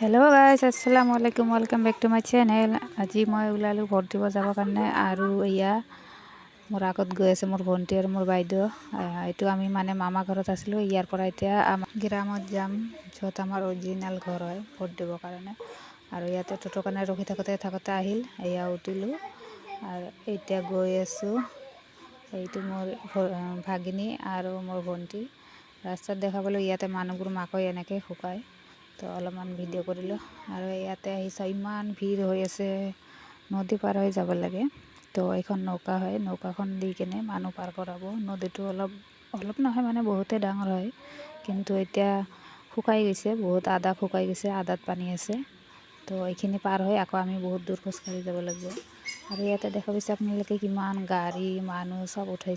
Hello' guys, আসসালামু আলাইকুম, welcome back to my channel. আজি মই ওলালোঁ ভোট দিব যাবৰ কাৰণে। আৰু এয়া মোৰ আগত গৈ আছে মোৰ ভণ্টি আৰু মোৰ বাইদেউ। এইটো আমি মানে মামা ঘৰত আছিলোঁ। ইয়াৰ পৰা এতিয়া আমাৰ গ্ৰামত যাম, য'ত আমাৰ অৰিজিনেল ঘৰ হয়, ভোট দিবৰ কাৰণে। আৰু ইয়াতে টোটোৰ কাৰণে ৰখি থাকোঁতে আহিল, এয়া উঠিলোঁ আৰু এতিয়া গৈ আছোঁ। এইটো মোৰ ভাগিনী আৰু মোৰ ভণ্টি। ৰাস্তাত দেখা পালোঁ ইয়াতে মানুহবোৰ মাকৈ এনেকৈ শুকায়, তো অলপমান ভিডিঅ' কৰিলোঁ। আৰু ইয়াতে আহিছে, ইমান ভিৰ হৈ আছে, নদী পাৰ হৈ যাব লাগে। তো এইখন নৌকা হয়, নৌকাখন দি কেনে মানুহ পাৰ কৰাব। নদীটো অলপ নহয় মানে বহুতেই ডাঙৰ হয়, কিন্তু এতিয়া শুকাই গৈছে, বহুত আধা শুকাই গৈছে, আধাত পানী আছে। তো এইখিনি পাৰ হৈ আকৌ আমি বহুত দূৰ খোজকাঢ়ি যাব লাগিব। আৰু ইয়াতে দেখা পাইছে আপোনালোকে কিমান গাড়ী মানুহ চব উঠাই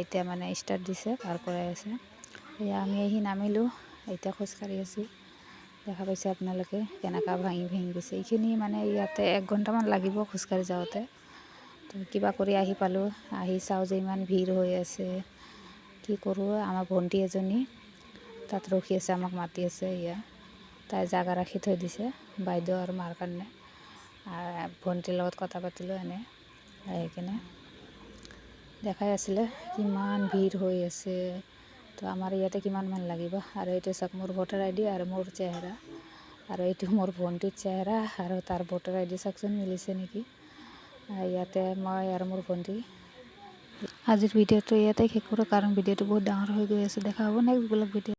এতিয়া মানে ষ্টাৰ্ট দিছে, পাৰ কৰাই আছে। এয়া আমি আহি নামিলোঁ, এতিয়া খোজকাঢ়ি আছোঁ। দেখা পাইছে আপোনালোকে কেনেকুৱা ভাঙি গৈছে। এইখিনি মানে ইয়াতে 1 ঘণ্টামান লাগিব খোজকাঢ়ি যাওঁতে। তো কিবা কৰি আহি পালোঁ, আহি চাওঁ যে ইমান ভিৰ হৈ আছে। কি কৰোঁ, আমাৰ ভণ্টি এজনী তাত ৰখি আছে, আমাক মাতি আছে। তাই জাগা ৰাখি থৈ দিছে বাইদেউ আৰু মাৰ কাৰণে। ভণ্টিৰ লগত কথা পাতিলোঁ এনে আহি কিনে দেখাই আছিলে কিমান ভিৰ হৈ আছে। তো আমাৰ ইয়াতে কিমানমান লাগিব। আৰু এইটো চাওক মোৰ ভোটাৰ ID আৰু মোৰ চেহেৰা, আৰু এইটো মোৰ ভণ্টিৰ চেহেৰা আৰু তাৰ ভোটাৰ ID চাওকচোন মিলিছে নেকি। ইয়াতে মই আৰু মোৰ ভণ্টি। আজিৰ ভিডিঅ'টো ইয়াতে শেষ কৰোঁ, কাৰণ ভিডিঅ'টো বহুত ডাঙৰ হৈ গৈ আছে। দেখা হ'ব নেক্সট ব্লগ ভিডিঅ'।